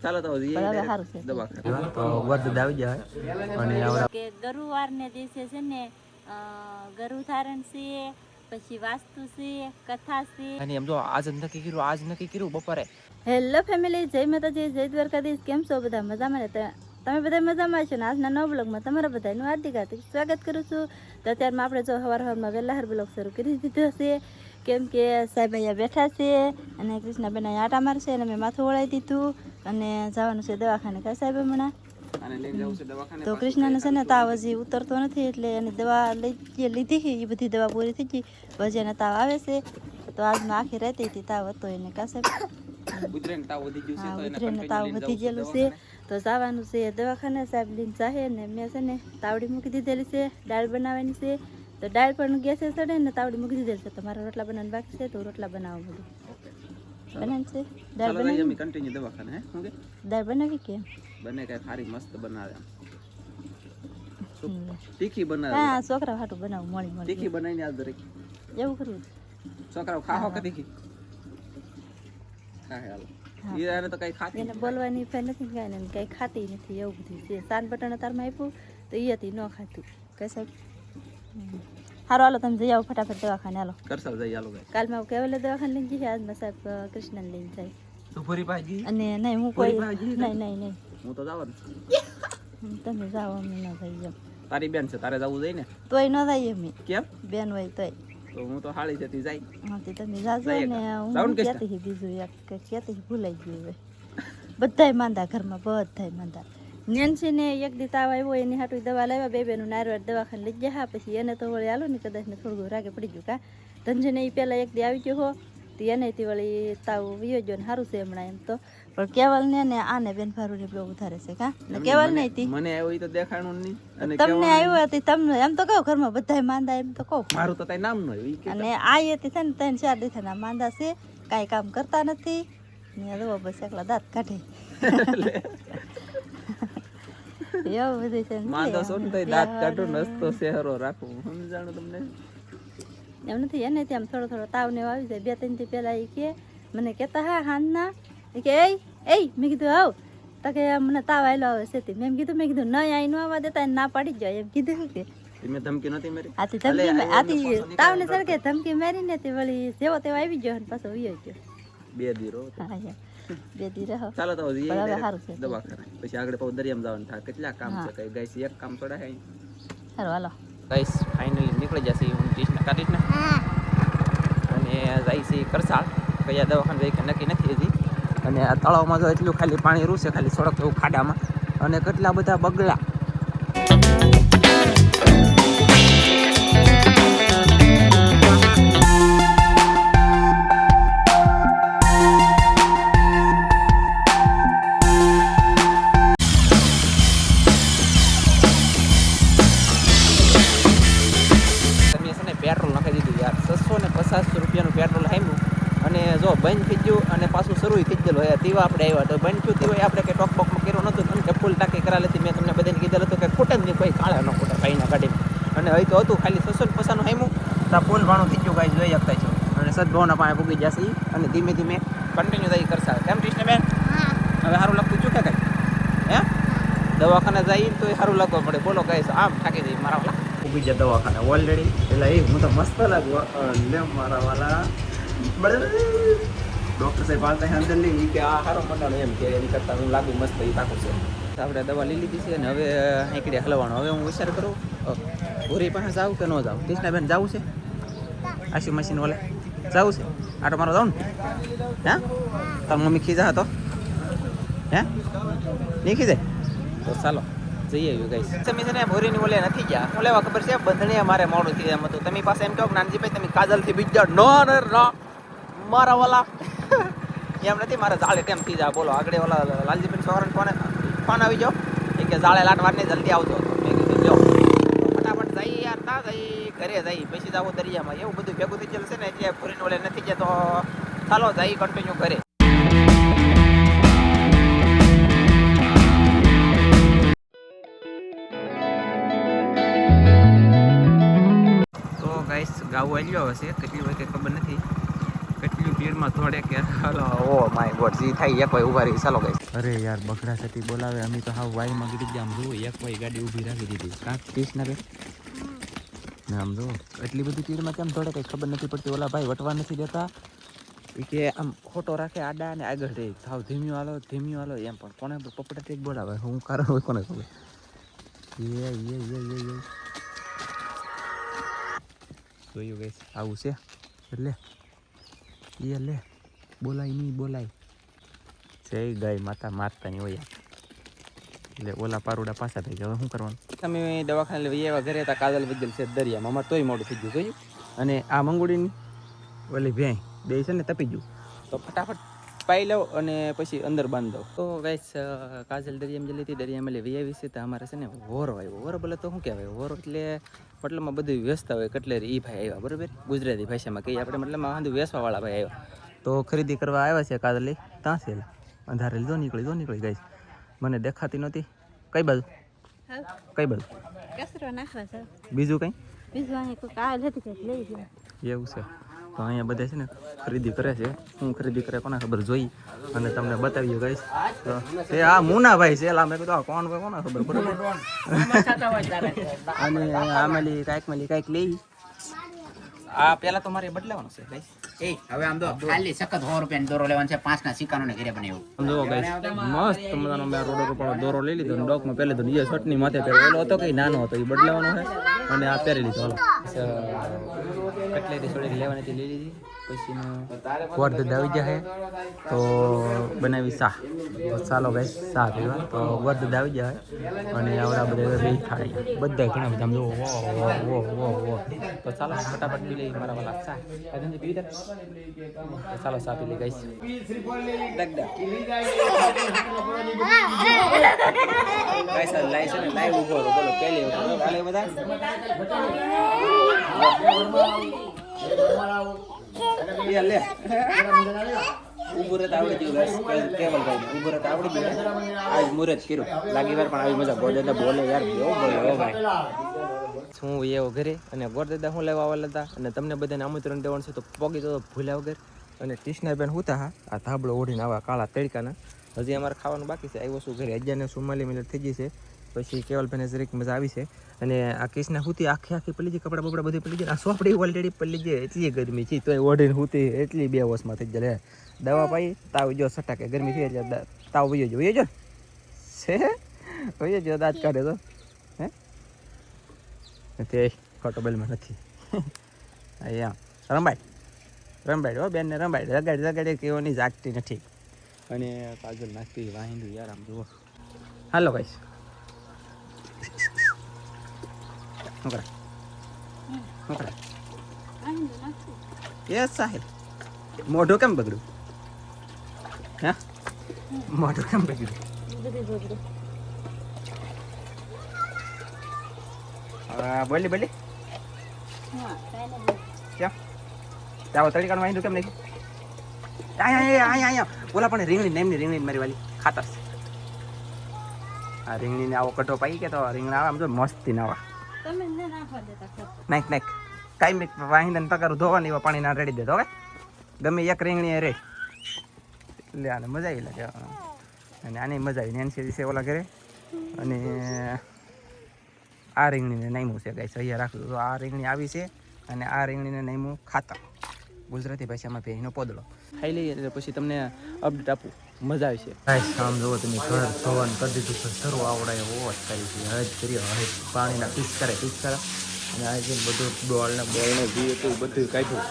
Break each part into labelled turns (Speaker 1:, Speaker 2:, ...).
Speaker 1: ચાલો તો દવાખાને તો વર્ધ આવી જાય અને
Speaker 2: કે ગરુવાર ને દિવસે છે ને ગરુ ધારણ છે, પછી વાસ્તુ છે, કથા છે
Speaker 1: અને એમ જો આજ નક્કી કર્યું બપોરે.
Speaker 2: હેલો ફેમિલી, જય માતાજી, જય દ્વારકાધીશ. કેમ છો બધા? મજામાં ને? તમે બધા મજામાં છો ને? આજના નવા બ્લોગમાં તમારા બધાનું હાર્દિક સ્વાગત કરું છું. તો અત્યારમાં આપણે જો સવારમાં વહેલા બ્લોગ શરૂ કરી દીધો છે, કેમ કે સાહેબ અહીંયા બેઠા છે અને કૃષ્ણાબેન અહીંયા આટા મારશે અને મેં માથું વળાવી દીધું અને જવાનું છે દવાખાને. કા સાહેબ હમણાં તો કૃષ્ણને છે ને તાવ હજી ઉતરતો નથી, એટલે એની દવા લીધી એ બધી દવા પૂરી થઈ ગઈ, પછી એને તાવ આવે છે. તો આજનો આખી રહેતી હતી તાવ હતો એને. કા સાહેબ
Speaker 1: ઉતરેને તાવ
Speaker 2: વધી ગયેલું છે, તો જવાનું છે દવાખાને. સાહેબ લઈને જાહે ને મેં છે ને તાવડી મૂકી દીધેલી છે, દાળ બનાવવાની છે. તો દાળ પણ ગેસે ચડે ને તાવડી મૂકી દીધેલી છે. તો મારા રોટલા બનાવવાનું બાકી છે, તો રોટલા બનાવવા બધું બનાવે છે. દાળ બનાવી
Speaker 1: કન્ટિન્યુ દવાખાને. હે હું કે
Speaker 2: દાળ બનાવી કે
Speaker 1: બને કઈ સારી મસ્ત બનાવે, તીખી બનાવે.
Speaker 2: હા, છોકરા હાટું બનાવું મળી
Speaker 1: તીખી બનાવીને આજ દરેક
Speaker 2: એવું કરવું
Speaker 1: છોકરાઓ ખાહો કે તીખી ખાહે. હાલો ઈરાને તો કઈ ખાતી
Speaker 2: એને બોલવાની ફે નથી, કાંઈ ને કઈ ખાતી નથી, એવું બધું છે. સાન બટાણા તારમાં આપ્યું તો એ હતી ન ખાતું. કઈ સાહેબ સારું, હાલો તમે જઈ આવો ફટાફટ દવાખાને. હાલો
Speaker 1: કરસાવ જઈ. હાલો ભાઈ,
Speaker 2: કાલમાં કેવલે દવાખાને લઈને જઈએ, આજમાં સાહેબ કૃષ્ણને લઈને જાય.
Speaker 1: સુપરી ભાજી
Speaker 2: અને નહીં હું કોઈ નહીં
Speaker 1: હું તો જવાનું.
Speaker 2: તમે જાઓ, અમે ન જઈએ.
Speaker 1: તારી બેન છે, તારે જવું જોઈએ ને?
Speaker 2: તોય ન જઈએ અમે.
Speaker 1: કેમ?
Speaker 2: બેન હોય તોય.
Speaker 1: તો હું તો હાળી જતી જાય.
Speaker 2: હા, તે તમે જાજો ને હું કહેતી બીજું એક કહેતી ભૂલાઈ ગયું. હવે બધાય માંદા ઘરમાં, બધાય માંદા. નેન્સીને એક દી તાવ આવ્યો, એની હાટું દવા લાવ્યા, બેનું નારવાર દવાખાને લઈ ગયા. પછી એને તો વળી હાલો ને કદાચ ને થોડું રાગે પડી ગયું. કા ધનજીને એ પહેલાં એક દી આવી ગયો હો, તો એને થી વળી તાવ વિયો ગયો ને સારું છે હમણાં એમ તો. પણ કેવલ ને આને બેન ફારું ને બહુ વધારે છે. કા કેવલ નહીં હતી, મને આવ્યો તો દેખાણું નહીં, અને તમને આવ્યો હતી તમને એમ તો કહું ઘરમાં બધાય માંદા, એમ તો કહું. મારું તો કઈ નામ ન હોય. અને આ હતી છે ને 3-4 દિવસના માંદા છે, કાંઈ કામ કરતા નથી ને દવા બસ એકલા દાંત કાઢે. એવું બધું છે માંદો છો ને દાંત કાઢું નસતો શહેરો રાખું, સમજાણું તમને? એમ નથી, એને આમ થોડો તાવ ને આવી જાય. 2-3 દી પહેલા એ કે મને કહેતા હા હાંજના કે એ મેં કીધું આવ તો કે મને તાવ આવેલો આવે છે. મેં કીધું નહીં આઈ ન આવવા દેતા, ના પાડી જાય એમ કીધું. કે
Speaker 1: મેં ધમકી નથી મારી,
Speaker 2: આથી ધમકી આથી તાવ ને સર કે ધમકી મારી ને તે વળી જેવો તેવો આવી ગયો અને પાછો વયો ગયો. 2 દી રહો. હા 2 દી રહો. ચાલો તો સારું છે દવાખાને. પછી આગળ પાછું દરિયામાં જવાનું થાય. કેટલા કામ છે, કઈ ગાઈસ એક કામ થોડા હે. સારું હાલો ગાઈસ, ફાઇનલી નીકળી જશે હું ટીસ્ટ કાઢીશ ને અને જાય છે કરસાળ. કયા દવાખાને જાય કે નક્કી નથી હજી. અને આ તળાવમાં જો એટલું ખાલી પાણી રૂસે, ખાલી સડક એવું ખાડામાં, અને કેટલા બધા બગલા. પેટ્રોલ નાખી દીધું યાર, 650 રૂપિયાનું પેટ્રોલ હામ્યું. અને જો બંધ થઈ ગયું અને પાછું શરૂ થઈ ગયેલું. હે તેવા આપણે આવ્યા તો બંધ થયું તેવા આપણે કંઈ ટોકબોકમાં કર્યું નહોતું. અને કે ફૂલ ટાંકી કરાવી લેતી. મેં તમને બધાને કીધેલું હતું કે ખૂટે જ નહીં, કોઈ કાળા ન ખૂટે ભાઈના ગાડીમાં. અને હવે તો હતું ખાલી 650નું હામ્યું. તો ફૂલ ભાણું થઈ ગયું, ગાઈ જોઈ શકતા છો. અને સદભાવના પાસે પૂગી જશે અને ધીમે ધીમે કન્ટિન્યુ થઈ કરશે. કેમ કૃષ્ણબેન? હવે સારું લાગતું ચૂકે કાંઈ? હે દવાખાને જઈએ તો એ સારું લાગવા પડે. બોલો ગાઈસ, આમ થાકી જઈએ મારા વાલા. ઉભી જાય દવાખાને ઓલરેડી. એટલે એ હું તો મસ્ત લાગુ લે મારા વાલા. ડૉક્ટર સાહેબ હાલતા અંદર લઈ કે આ સારો મંડાણો, એમ કે એની કરતાં હું લાગુ મસ્ત એ તાકું છે. આપણે દવા લઈ લીધી છે અને હવે આંકડી હલવાનો. હવે હું વિચાર કરું ભૂરી પાસે જાઉં કે ન જાઉં. કૃષ્ણાબેન જવું છે આશી મશીન વાલે જવું છે? આટો મારો જાઉં ને? હે તાર મમ્મી ખીજા હતો? હે નહીં ખીજાય? તો ચાલો જઈએ આવ્યું ગાઈસ. તમે છે ને ભોરીની ઓલે નથી ગયા. હું લેવા ખબર છે બંધણીએ મારે મોડું થઈ એમ હતું. તમે પાસે એમ કહો નાનજીભાઈ તમે કાજલથી બીજ જાઓ. નો મારા વાલા એમ નથી, મારે જાળે ટેમ થઈ જાય. બોલો આગળ ઓલા લાલજીભાઈ સવારે ફોન આવી જાઓ કે જાળે લાટવાર ને જલ્દી આવજો. મેં કીધું જો ફટાફટ જઈએ યાર, તા જઈ ઘરે જઈ પછી જાવો દરિયામાં. એવું બધું ભેગું થઈ ગયેલું છે ને એટલે ભોરીને ઓલે નથી ગયા. તો ચાલો જઈ કન્ટિન્યુ ઘરે. ગાવ આવ્યો હશે, કેટલી હોય કંઈ ખબર નથી. કેટલી ભીડ તીરમાં થોડે કે હલો ઓ માય ગોડ જી થાય એક ભાઈ ઉભા રહી ચાલો ગઈ અરે યાર બગડા સતી બોલાવે અમે તો હા વાઈમાં ગીરી ગયા આમ જો એક ભાઈ ગાડી ઊભી રાખી દીધી કાંક પીસ ના બે આમ જો એટલી બધી તીરમાં કેમ થોડે કંઈ ખબર નથી પડતી ઓલા ભાઈ વટવા નથી દેતા કે આમ ખોટો રાખે આડા અને આગળ રહે થાવ ધીમ્યું હાલો એમ પણ કોને પપડા જ બોલાવે હું કારણ હોય કોને ખબર એ જોયું ગઈ આવું છે એટલે એ લે બોલાય નહીં બોલાય જય ગાય માતા મારતા નહીં હોય એટલે ઓલા પારુડા પાછા થઈ ગયા હવે શું કરવાનું તમે દવાખાને લેવા એવા ઘરે હતા કાજલ બદલ છે દરિયામાં અમારે તોય મોડું થઈ ગયું જોયું અને આ મંગુડીની ઓલી ભેં બે છે ને તપી ગયું તો ફટાફટ પાઈ લો અને પછી અંદર બાંધ દો તો ગાઈસ કાજલ દરિયામાં જલી હતી દરિયામાં લે વી આવી છે તો અમારે છે ને વોરો આવ્યો વોરો બોલે તો શું કહેવાય વોરો એટલે મતલબમાં બધું વ્યસ્ત હોય કટલેરી એ ભાઈ આવ્યા બરાબર ગુજરાતી ભાષામાં કહીએ આપણે મતલબમાં વાંધું વેસવાવાળા ભાઈ આવ્યા તો ખરીદી કરવા આવ્યા છે કાજલી ત્યાં છે અંધારે લીધો નીકળી ગઈ મને દેખાતી નહોતી કઈ બાજુ બીજું કંઈ એવું છે તો અહીંયા બધા છે ને ખરીદી કરે છે હું ખરીદી કરે કોને ખબર જોઈ અને તમને બતાવીએ ગઈશ એ આ મુનાભાઈ છે મેં કીધું કોણ ભાઈ કોને ખબર બરોબર અને આમેલી કાંઈક લઈ આ પેલા તો મારે બદલાવાનું છે ગાઈસ
Speaker 3: હવે આમ તો ખાલી સખત 100 રૂપિયાનો દોરો લેવાનો છે 5 ના સિક્કાનો ને ઘરે બનાવ્યો
Speaker 2: સમજો ગાઈસ મસ્ત મજાનો મેં રોડ ઉપર દોરો લઈ લીધો ડોકમાં પહેલે તો નીચે શર્ટની માથે પહેર્યો ઓલો હતો કઈ નાનો હતો એ બદલાવાનો છે અને આ પહેરી લીધો હાલો કટલેરી થોડીક લેવાની હતી લઈ લીધી પછી ગોળ આવી જાય તો બનાવી શાહ ચાલો ગાઈસ શાહ પીવા તો ગોળ આવી જાય અને આવડા બધા બે થાળી બધા ઘણા બધા જો વો તો ચાલો ફટાફટ પી લઈ મારા વાલા શાહ કાજંજી પી દે ચાલો શાહ પી લઈ ગાઈસ ગાઈસ લાઈ છે ને લાઈ ઉભો રહો બોલો પહેલી વખત હાલે બધા લે ઉભું રહેતા આવડી ગયું કેવલ ભાઈ ઉભું રહેતા આવડી ગયું આજ મુહૂર્ત કર્યું લાગી વાર પણ આવી મજા ગોળ બોલે યાર કેવો બોલે ભાઈ હું એવો ઘરે અને ગોરદાદા હું લેવા આવેલા હતા અને તમને બધાને આમંત્રણ દેવાનું છે તો પોગી તો ભૂલ્યા વગર અને કૃષ્ણાબેન હુતા હા આ ધાબળો ઓઢીને આવા કાળા તડકાના હજી અમારે ખાવાનું બાકી છે આવ્યો છું ઘરે 11:44 મિનિટ થઈ ગઈ છે પછી કેવલભાઈને જરીક મજા આવી છે અને આ કૃષ્ણા હુતી આખી પડી ગઈ કપડા બપડા બધી પડી ગઈ આ સોપડી ઓલરેડી પડી ગઈ એટલી ગરમી છે તો ઓઢીને હુતી એટલી બે વોશમાં થઈ જાય દવા પાઈ તાવ જો સટાકે ગરમી થઈ એટલે તાવ વયો જો દાંત કાઢે તો હે તે ખોટો બેલમાં નથી અહીંયા રંબાઈ હો બેનને રંબાઈ રગાડી કેવો નહીં જાગતી નથી અને કાજલ નાખતી વાહિંદુ યાર આમ જુઓ હાલો ભાઈ શું કરે યસ સાહેબ મોઢું કેમ બગડ્યું હા મોઢું કેમ બગડ્યું બોલી કેમ ચાવો તડીકાનું વાંધું કેમ નહીં અહીંયા બોલા પણ રીંગણી રીંગણી મારી વાલી ખાતર છે આ રીંગણીને આવો કઢો પાઈ કે તો રીંગણા આવે આમ જો મસ્તી ના આવે નાખ કાંઈ વાહિંદાને તકારું ધોવાની એવા પાણી ના રેડી દેતો હવે ગમે એક રીંગણી રે એટલે આને મજા આવી લાગે અને આની મજા આવી નેન્સી દિવસે ઓલા ઘરે અને આ રીંગણીને નામ્યું છે ગાઈસ અહીંયા રાખ્યું તો આ રીંગણી આવી છે અને આ રીંગણીને નામ્યું ખાતર ગુજરાતી ભાષામાં ભેંનો પોદળો ખાઈ લઈએ એટલે પછી તમને અપડેટ આપું મજા આવશે ગાઈસ આમ જુઓ તમે ઘર ધોવાનું કરી દીધું છે શરૂ આવડાય હોશ કરી છે હજ કર્યો હજ પાણીના પીસ કરે અને આજે બધું બોલને જીવ હતું બધું કાઢ્યું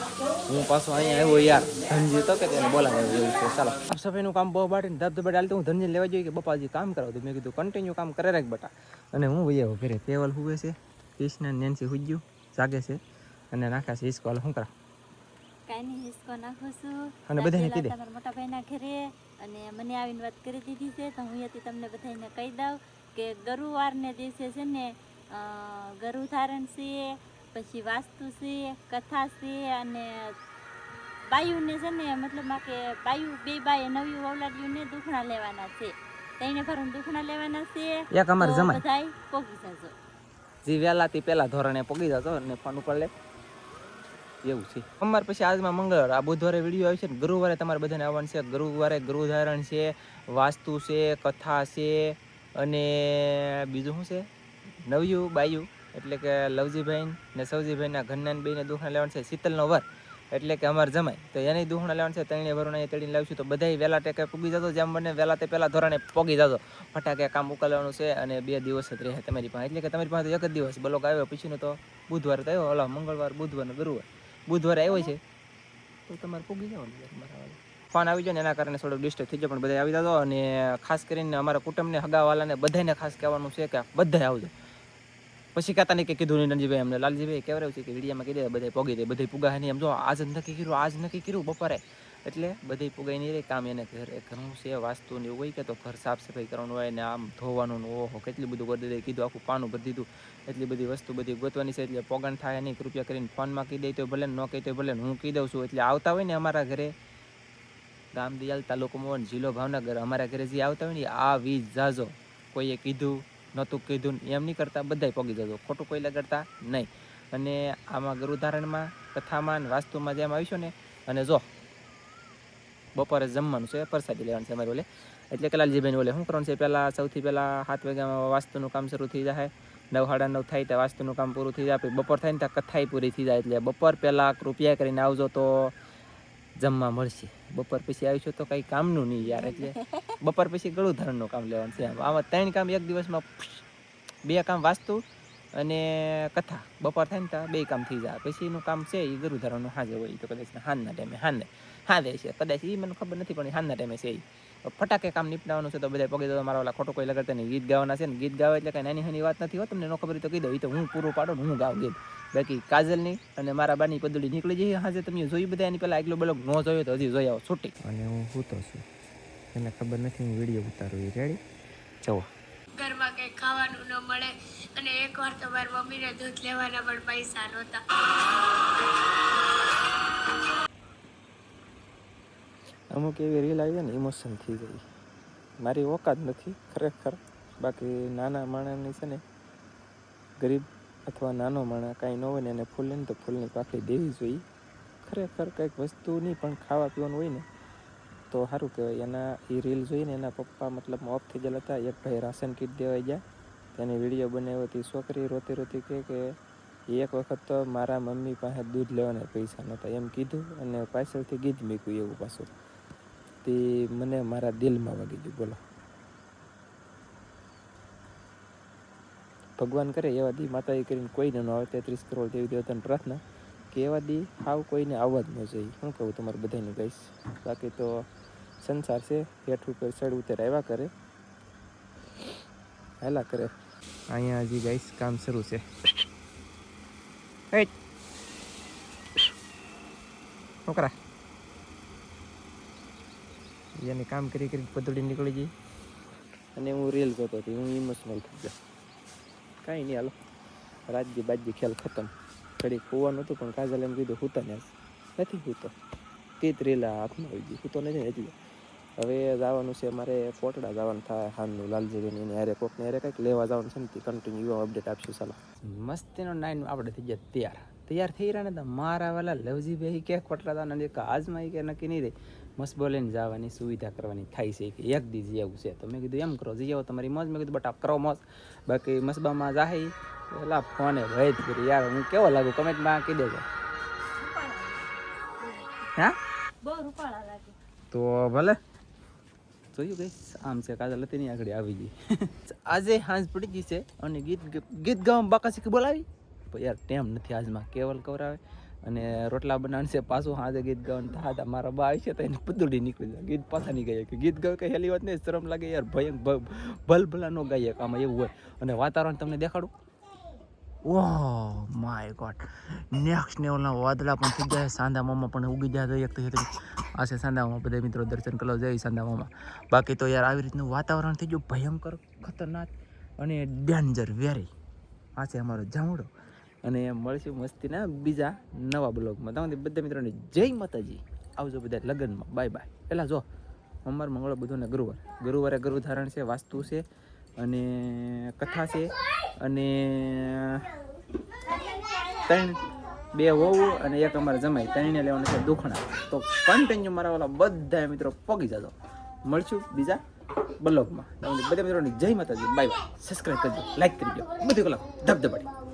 Speaker 2: હું પાછો અહીંયા આવ્યો યાર ધનજી તો કે તેને બોલાવે એવું છે ચાલો સાફ સફાઈનું કામ બહુ બાટીને ધબધબાટ હાલતું હું ધનજી લેવા જોઈએ કે બપાજી કામ કરાવતું મેં કીધું કન્ટિન્યુ કામ કરે રાખ બટા અને હું ભાઈ આવ્યો ઘરે કેવલ હુવે છે કૃષ્ણ નેન્સી હુજ્યું જાગે છે અને નાખ્યા છે હિસ્કો શું કરા
Speaker 4: કાંઈ નહીં હિસ્કો નાખું છું
Speaker 2: અને બધાને કીધે
Speaker 4: તમારા મોટા ભાઈના ઘરે અને મને આવીને વાત કરી દીધી છે તો હું અહીંયાથી તમને બધાને કહી દઉં કે ગુરુવારને દિવસે છે ને ગરુ ધારણ છે પછી વાસ્તુ છે કથા છે અને બાયુને છે ને મતલબ કે બાયુ બે બાય નવી ઓલાડીઓને દુખણા લેવાના છે તેને ભરું દુખણા લેવાના છે
Speaker 2: એક અમાર જમાઈ
Speaker 4: બધાય પોગી જજો
Speaker 2: જી વેલાથી પેલા ધોરણે પોગી જજો અને ફોન ઉપર લે એવું છે. અમારે પછી આજમાં મંગળવાર, આ બુધવારે વિડીયો આવે છે ને ગુરુવારે તમારે બધાને આવવાનું છે. ગુરુવારે ગૃહધારણ છે, વાસ્તુ છે, કથા છે અને બીજું શું છે નવ્યું બાયું એટલે કે લવજીભાઈ ને સવજીભાઈના ઘરના બેને દુખણા લેવાનું છે. શીતલનો વર એટલે કે અમારે જમાય તો એની દુખણા લેવાનું છે. ત્રણે વરોને તેડીને લાવીશું તો બધાય વહેલા ટેકે પૂગી જતો, જેમ બને વહેલા તે પહેલાં ધોરણે પોગી જતો. ફટાકે કામ ઉકાલવાનું છે અને 2 દિવસ જ રહે તમારી પાસે, એટલે કે તમારી પાસે તો એક જ દિવસ બ્લોગ આવ્યો પછીનો તો બુધવારે તો આવ્યો, ઓલા મંગળવાર બુધવાર ને ગુરુવાર. બુધવારે આવ્યો છે તો તમારે પૂગી જવાનું. ફોન આવી જાય ને એના કારણે થોડું ડિસ્ટર્બ થઈ જાય, પણ બધા આવી જતો. અને ખાસ કરીને અમારા કુટુંબને હગાવાલાને બધાને ખાસ કહેવાનું છે કે બધા આવજો. પછી કહેતા નહીં કે કીધું નહીં રણજીભાઈ અમને, લાલજીભાઈ કહેવાયું છે કે વિડીયામાં કીધે બધા પોગી દે, બધા પુગા નહીં. એમ જો આજ નક્કી કર્યું બપોરે એટલે બધી પુગાઈ નહીં રહે. કામ એને ઘરે ઘણું છે, વાસ્તુ ને એવું હોય કે તો ઘર સાફ સફાઈ કરવાનું હોય ને આમ ધોવાનું ને ઓહો કેટલી બધું કરી દે. કીધું આખું પાનું ભરી દીધું, એટલી બધી વસ્તુ બધી ગોતવાની છે. એટલે પોગણ થાય નહીં, કૃપયા કરીને ફોનમાં કહી દે તો ભલે, ન કહી તો ભલે, હું કહી દઉં છું. એટલે આવતા હોય ને અમારા ઘરે, ગામ દિયાલ, તાલુકો મોહન, જિલ્લો ભાવનગર, અમારા ઘરે જે આવતા હોય ને આવી જાજો. કોઈએ કીધું નહોતું કીધું એમ નહીં કરતા, બધાય પોગી જજો, ખોટું કોઈ લગાડતા નહીં. અને આમાં ગરુધારણમાં, કથામાં, વાસ્તુમાં જેમ આવીશું ને, અને જો બપોરે જમવાનું છે, પ્રસાદી લેવાનું છે અમારે ઓલે. એટલે કે લાલજીભાઈને ઓલે શું કરવાનું છે, પહેલાં સૌથી પહેલાં 7 વાગ્યામાં વાસ્તુનું કામ શરૂ થઈ જાય, 9 સાડા 9 થાય ત્યાં વાસ્તુનું કામ પૂરું થઈ જાય. પછી બપોર થાય ને ત્યાં કથાઈ પૂરી થઈ જાય. એટલે બપોર પહેલાં કૃપયા કરીને આવજો તો જમવા મળશે. બપોર પછી આવીશું તો કંઈ કામનું નહીં યાર. એટલે બપોર પછી ગળુધારણનું કામ લેવાનું છે. આમાં 3 કામ એક દિવસમાં, 2 કામ વાસ્તુ અને કથા. બપોર થાય ને ત્યાં 2 કામ થઈ જાય. પછીનું કામ છે એ ગરુધારણનું હાજર હોય તો કદાચ હાંજના ટાઈમે હાંજે છે કદાચ, એ મને ખબર નથી, પણ હાંજના ટાઈમે છે. ફટાકે કામ નિપટાવવાનું છે તો બધા પગે તો મારા ઓલા ખોટું કોઈ લગાડતા નહીં. ગીત ગાવાના છે ને, ગીત ગાવા એટલે કાંઈ નાની નાની વાત નથી હો. તમને ન ખબર તો કહી દઉં, એ તો હું પૂરું પાડું, હું ગાઉં ગીત. બાકી કાજલની અને મારા બાની પદુડી નીકળી જઈએ હાજે. તમે જોઈ બધા એની પહેલાં આગલો બ્લોગ ન જોયો તો હજી જોઈ આવો છૂટી. અને હું સૂતો છું, એને ખબર નથી હું વિડીયો ઉતારું. એ રેડી જવો.
Speaker 5: ઘરમાં કંઈ ખાવાનું ન મળે અને એકવાર તો મારી મમ્મીને દૂધ લેવાના પણ પૈસા નહોતા.
Speaker 2: અમુક એવી રીલ આવી ને ઇમોશન થઈ ગઈ. મારી ઓકાત નથી ખરેખર. બાકી નાના માણસની છે ને, ગરીબ અથવા નાનો માણસ કાંઈ ન હોય ને એને ફૂલ ને તો ફૂલની પાકડી દેવી જોઈએ. ખરેખર કંઈક વસ્તુની પણ ખાવા પીવાનું હોય ને તો સારું કહેવાય. એના એ રીલ જોઈને એના પપ્પા મતલબ ઓફ થઈ ગયેલા હતા. એક ભાઈ રાશન કીટ દેવાઈ ગયા, તેને વિડીયો બનાવ્યો હતી. છોકરી રોતી રોતી કે એક વખત તો મારા મમ્મી પાસે દૂધ લેવાના પૈસા નહોતા એમ કીધું, અને પાછળથી ગીત મૂક્યું એવું પાછું. તે મને મારા દિલમાં વાગી ગયું. બોલો, ભગવાન કરે એવા દી માતાએ કરીને કોઈને ન આવે. 33 કરોડ દેવી દેવતાની પ્રાર્થના કે એવા દી હાવ કોઈને આવવા જ ન જોઈએ. શું કહું તમારે બધાને કહીશ. બાકી તો સંસાર છે, હેઠ ઉપર ચડ ઉતર આવ્યા કરે, હાલા કરે. અહીંયા હજી ગાઈસ કામ શરૂ છે. છોકરા એને કામ કરી કરી પદડી નીકળી ગઈ અને હું રીલ જોતો હતી. હું ઇમોશનલ થઈ ગયો. કાંઈ નહીં, હાલો રાજજી બાજી ખેલ ખતમ. ઘડી ખોવાનું હતું પણ કાજલ એમ કીધું હૂતો ને નથી હૂતો. તીત રેલા હાથમાં આવી ગઈ, હૂતો નથી. એટલે હવે જવાનું છે મારે કોટડા જવાનું થાય હાનનું લાલજીભાઈ એને હારે કોકને હારે કંઈક લેવા જવાનું છે ને તે કન્ટિન્યુ અપડેટ આપશું. ચાલો મસ્તીનો 9 આપણે થઈ ગયા તૈયાર થઈ રહ્યા ને. મારા વાલા લવજીભાઈ કે કોટડા જવાના કે આજમાં કે નક્કી નહીં રહે. મસ્ત બોલીને જવાની સુવિધા કરવાની થાય છે કે એક દી જેવું છે. તો મેં કીધું એમ કરો, જઈ આવો તમારી મોજ. મેં કીધું બટા કરો મોજ. બાકી મસબામાં જાહી પેલા ફોને ભય જ કરી યાર. હું કેવો લાગુ કમેન્ટમાં કહી દેજો. હા
Speaker 4: બહુ રૂપાળા લાગે
Speaker 2: તો ભલે. જોયું ગઈ આમ છે કાજલ હતી નહીં આગળ આવી ગઈ. આજે હાંજ પડી ગઈ છે અને ગીત ગાવા બાકા શીખી બોલાવી યાર. ટેમ નથી આજમાં. કેવલ કવરાવે અને રોટલા બનાવવાનું છે પાછું. હાજે ગીત ગાવાનું હતા. મારા બા આવી છે તો એને પદુડી નીકળી જાય. ગીત પાછા નહીં ગાય કે ગીત ગાવ કંઈ હેલી વાત નહીં. શરમ લાગે યાર. ભલભલા ન ગાઈએ આમાં એવું હોય. અને વાતાવરણ તમને દેખાડું. ઓહ માય ગોડ, નેક્સ્ટ લેવલના વાદળા પણ થઈ જાય. સાંદા મામા પણ ઉગી જાય. એક તો આ છે સાંદા મામા. બધા મિત્રો દર્શન કરવા જાય સાંદા મામા. બાકી તો યાર આવી રીતનું વાતાવરણ થઈ ગયું ભયંકર, ખતરનાક અને ડેન્જર વેરી. આ છે અમારો જામડો. અને મળશું મસ્તીના બીજા નવા બ્લોગમાં. તમારે બધા મિત્રોને જય માતાજી. આવજો બધા લગ્નમાં. Bye bye. પહેલાં જો સોમવાર મંગળ બુધ ને ગુરુવારે ગરુધારણ છે, વાસ્તુ છે અને કથા છે અને 3 2 વહુ અને એક અમારે જમાઈ, ત્રણે લેવાના છે દુખણા. તો કન્ટિન્યુ મારા વાળા બધા મિત્રો પગી જજો. મળશું બીજા બ્લોગમાં. બધા મિત્રોની જય માતાજી, બાય બાય. સબસ્ક્રાઈબ કરજો, લાઈક કરજો, બધું કલાક ધબધબાટી.